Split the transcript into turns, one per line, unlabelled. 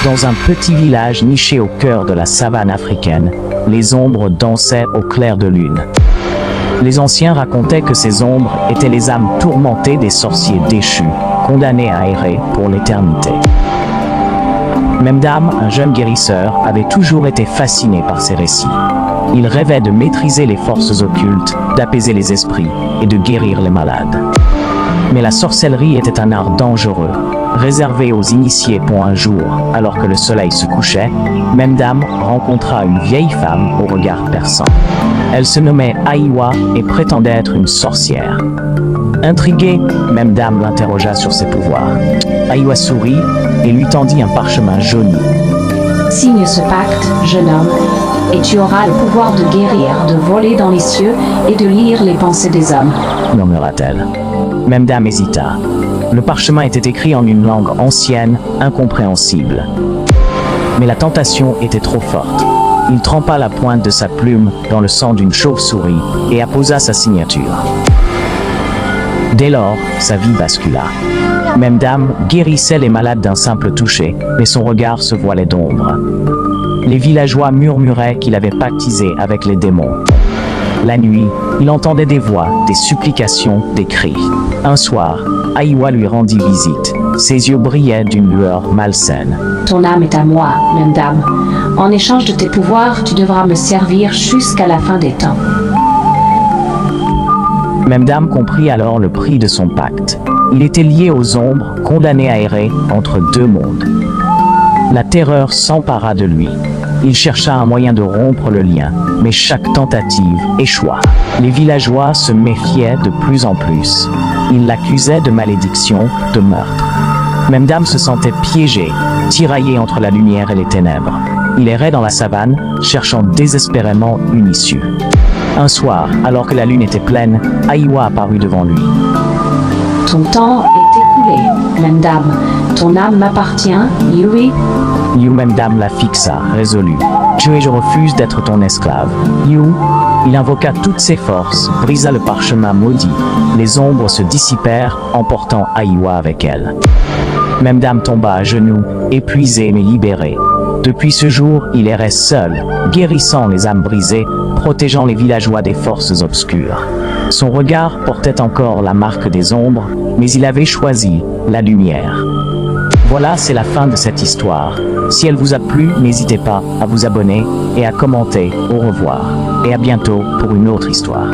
Dans un petit village niché au cœur de la savane africaine, les ombres dansaient au clair de lune. Les anciens racontaient que ces ombres étaient les âmes tourmentées des sorciers déchus, condamnés à errer pour l'éternité. Memdam, un jeune guérisseur, avait toujours été fasciné par ces récits. Il rêvait de maîtriser les forces occultes, d'apaiser les esprits et de guérir les malades. Mais la sorcellerie était un art dangereux, réservé aux initiés pour un jour. Alors que le soleil se couchait, Memdam rencontra une vieille femme au regard perçant. Elle se nommait Aiwa et prétendait être une sorcière. Intrigué, Memdam l'interrogea sur ses pouvoirs. Aiwa sourit et lui tendit un parchemin jauni.
Signe ce pacte, jeune homme, et tu auras le pouvoir de guérir, de voler dans les cieux et de lire les pensées des hommes,
murmura-t-elle. Memdam hésita. Le parchemin était écrit en une langue ancienne, incompréhensible. Mais la tentation était trop forte. Il trempa la pointe de sa plume dans le sang d'une chauve-souris et apposa sa signature. Dès lors, sa vie bascula. Memdam guérissait les malades d'un simple toucher, mais son regard se voilait d'ombre. Les villageois murmuraient qu'il avait pactisé avec les démons. La nuit, il entendait des voix, des supplications, des cris. Un soir, Aiwa lui rendit visite. Ses yeux brillaient d'une lueur malsaine.
Ton âme est à moi, Memdam. En échange de tes pouvoirs, tu devras me servir jusqu'à la fin des temps.
Memdam comprit alors le prix de son pacte. Il était lié aux ombres, condamné à errer entre deux mondes. La terreur s'empara de lui. Il chercha un moyen de rompre le lien, mais chaque tentative échoua. Les villageois se méfiaient de plus en plus. Ils l'accusaient de malédiction, de meurtre. Memdam se sentait piégé, tiraillé entre la lumière et les ténèbres. Il errait dans la savane, cherchant désespérément une issue. Un soir, alors que la lune était pleine, Aiwa apparut devant lui.
Ton temps est écoulé, Memdam. Ton âme m'appartient, Yui.
Memdam la fixa, résolu. Je refuse d'être ton esclave. Il invoqua toutes ses forces, brisa le parchemin maudit. Les ombres se dissipèrent, emportant Aiwa avec elle. Memdam tomba à genoux, épuisé mais libéré. Depuis ce jour, il errait seul, guérissant les âmes brisées, protégeant les villageois des forces obscures. Son regard portait encore la marque des ombres, mais il avait choisi la lumière. Voilà, c'est la fin de cette histoire. Si elle vous a plu, n'hésitez pas à vous abonner et à commenter. Au revoir et à bientôt pour une autre histoire.